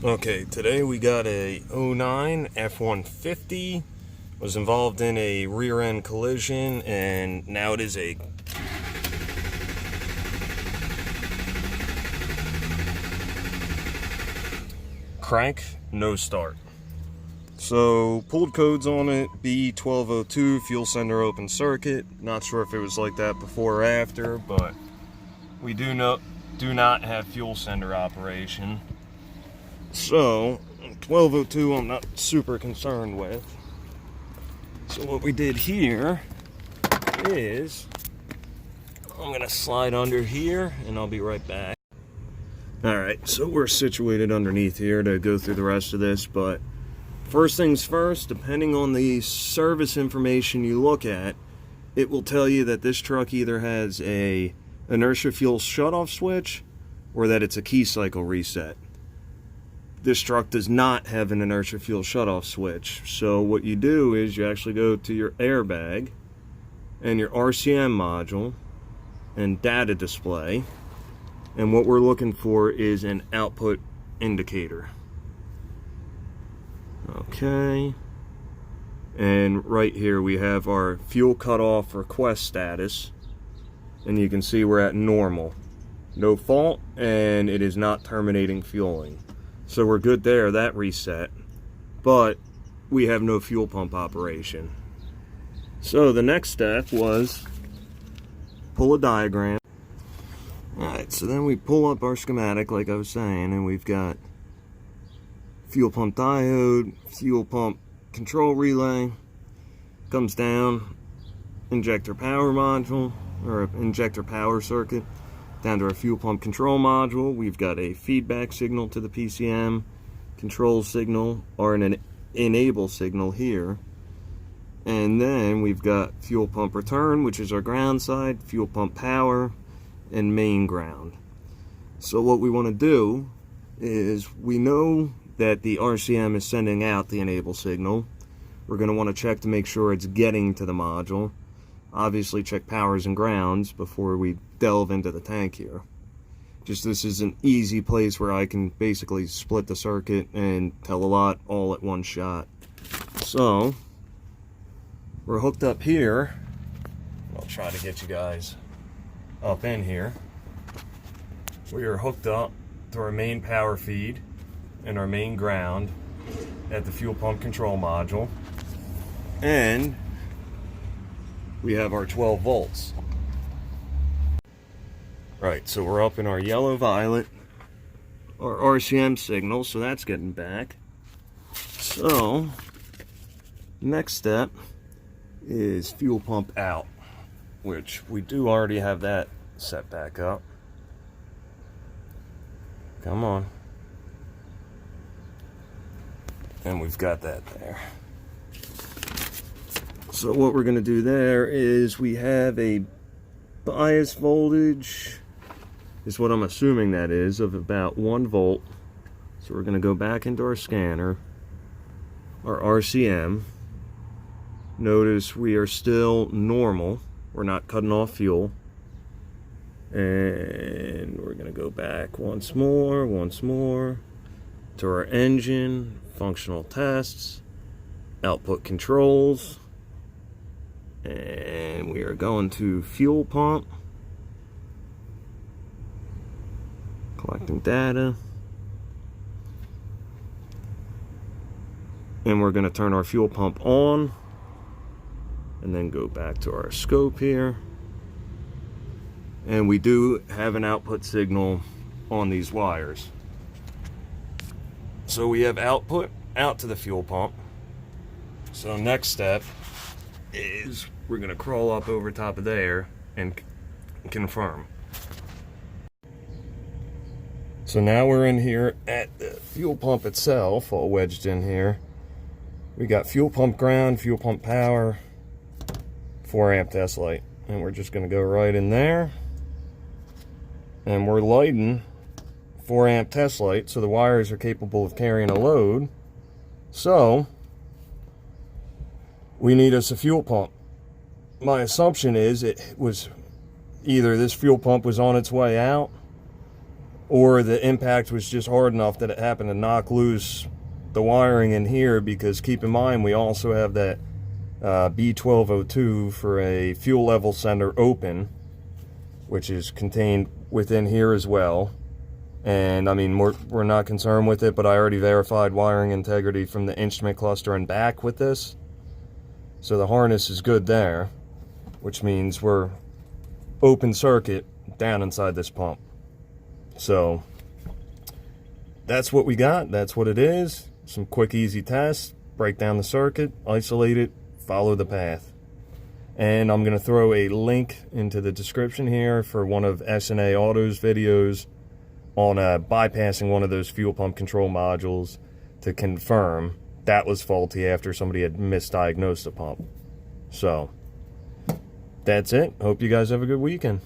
Okay, today we got a '09 F-150. Was involved in a rear end collision, and now it is a crank, no start. So pulled codes on it, B1202, fuel sender open circuit. Not sure if it was like that before or after, but we do not have fuel sender operation. So 1202 I'm not super concerned with. So what we did here is I'm gonna slide under here and I'll be right back. Alright, so we're situated underneath here to go through the rest of this, but first things first, depending on the service information you look at, it will tell you that this truck either has a inertia fuel shutoff switch or that it's a key cycle reset. This truck does not have an inertia fuel shutoff switch. So what you do is you actually go to your airbag and your RCM module and data display. And what we're looking for is an output indicator. Okay. And right here we have our fuel cutoff request status. And you can see we're at normal. No fault, and it is not terminating fueling. So we're good there, that reset, but we have no fuel pump operation. So the next step was pull a diagram. Alright, so then we pull up our schematic like I was saying, and we've got fuel pump diode, fuel pump control relay, comes down, injector power module, or injector power circuit, down to our fuel pump control module. We've got a feedback signal to the PCM, control signal, or an enable signal here. And then we've got fuel pump return, which is our ground side, fuel pump power, and main ground. So what we want to do is, we know that the RCM is sending out the enable signal. We're going to want to check to make sure it's getting to the module. Obviously check powers and grounds before we delve into the tank here. Just this is an easy place where I can basically split the circuit and tell a lot all at one shot. So we're hooked up here. I'll try to get you guys up in here. We are hooked up to our main power feed and our main ground at the fuel pump control module, and we have our 12 volts. Right, so we're up in our yellow violet, our RCM signal, so that's getting back. So next step is fuel pump out, which we do already have that set back up. Come on. And we've got that there. So what we're going to do there is we have a bias voltage, is what I'm assuming that is, of about 1 volt. So we're going to go back into our scanner, our RCM. Notice we are still normal. We're not cutting off fuel. And we're going to go back once more to our engine, functional tests, output controls. And we are going to fuel pump, collecting data, and we're going to turn our fuel pump on, and then go back to our scope here. And we do have an output signal on these wires. So we have output out to the fuel pump. So next step is we're going to crawl up over top of there and confirm. So now we're in here at the fuel pump itself, all wedged in here. We got fuel pump ground, fuel pump power, 4 amp test light. And we're just going to go right in there. And we're lighting 4 amp test light, so the wires are capable of carrying a load. So we need us a fuel pump. My assumption is it was either this fuel pump was on its way out, or the impact was just hard enough that it happened to knock loose the wiring in here, because keep in mind we also have that B1202 for a fuel level sender open, which is contained within here as well. And I mean, we're not concerned with it, but I already verified wiring integrity from the instrument cluster and back with this, so the harness is good there, which means we're open circuit down inside this pump. So that's what we got. That's what it is. Some quick, easy tests. Break down the circuit, isolate it, follow the path. And I'm going to throw a link into the description here for one of S&A Auto's videos on bypassing one of those fuel pump control modules to confirm that was faulty after somebody had misdiagnosed the pump. So that's it. Hope you guys have a good weekend.